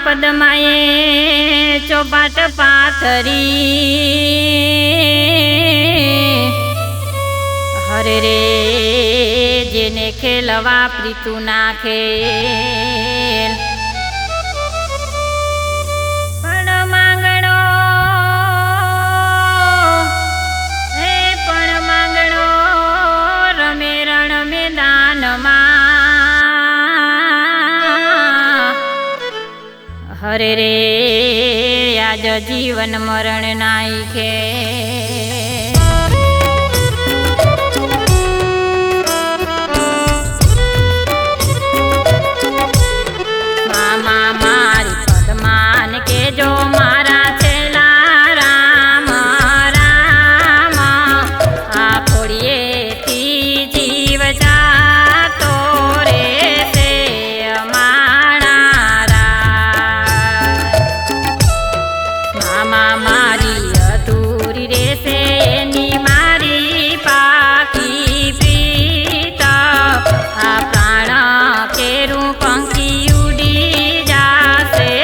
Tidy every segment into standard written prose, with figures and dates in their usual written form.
પદમાએ ચોપાટ પાથરી હરે રે જેને ખેલવા પ્રીતુ નાખે પણ માંગણો હે પણ માંગણો રમે રણ મેદાનમાં હરે રે આજ જીવન મરણ નાઈખે જો મારા છેલા રામ રામ આ ખોડીએથી જીવ જાતો રે તે મામા મારી અધૂરી રેસે એની મારી પાકી પ્રીત આ પ્રાણ કેરું પંખી ઉડી જાશે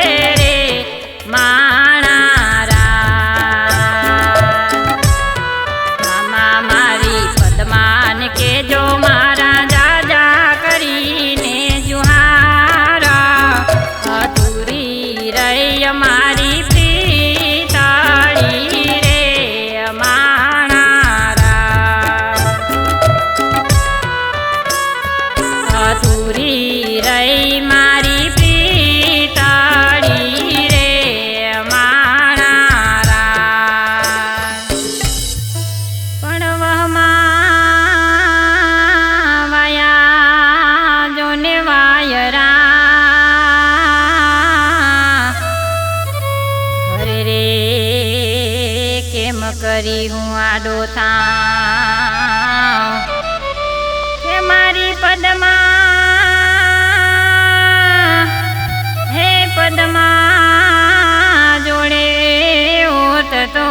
જો મારા જાજા કરીને જુહારા અધૂરી રહી મારી પ્રીતાળી રે અધૂરી રહી મારી પ્રીતાળી રે પણ વહમાં કરી હું આડો થાઉં કે મારી પદમાં હે પદમાં જોડે હોત તો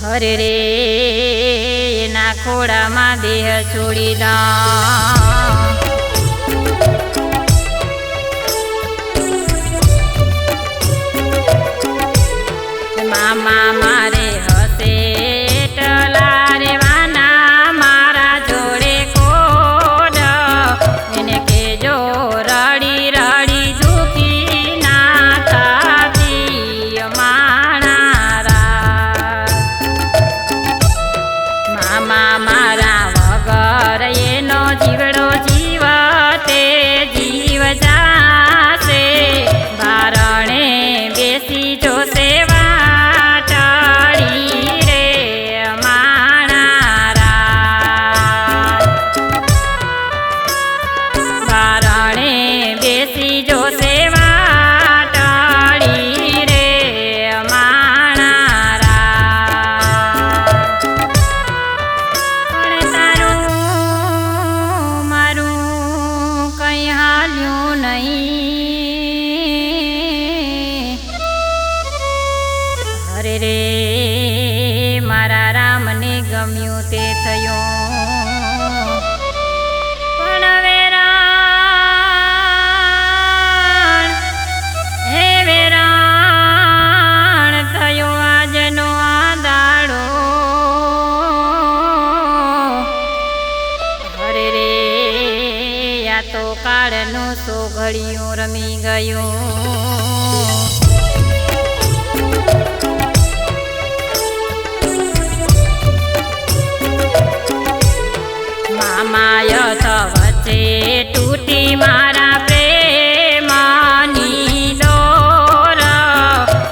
હરે રે એના ખોડામાં દેહ છોડી દઉં મામા મારે હસે ટલા રેવાના મારા જોડે કોડ એને કેજો રડી રડી દુખી ના થાતી મામા મારા વગર એનો જીવડો જીવતે જીવ જાશે બારણે બેસી જોશે જો સેવા ટાળી રે પણ તારું મારું કઈ હાલ્યું નહીં હરે રે મારા રામને ગમ્યું તે થયું તો કાળનું સો ઘડિયું રમી ગયું મામાય વચ્ચે તૂટી મારા પ્રેમની દોર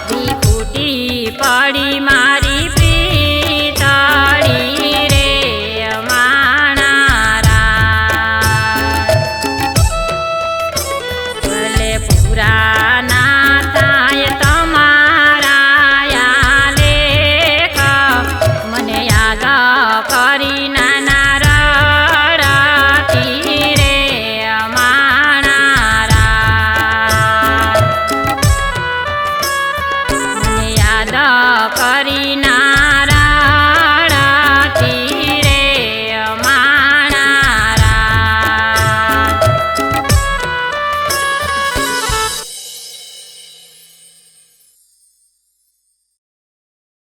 ફૂટી પડી મારી પ્રીતાળી રે પુરાના થાય તમારા લેખ મને યાદ કરી નાના રડતી રે મને યાદ કરી ના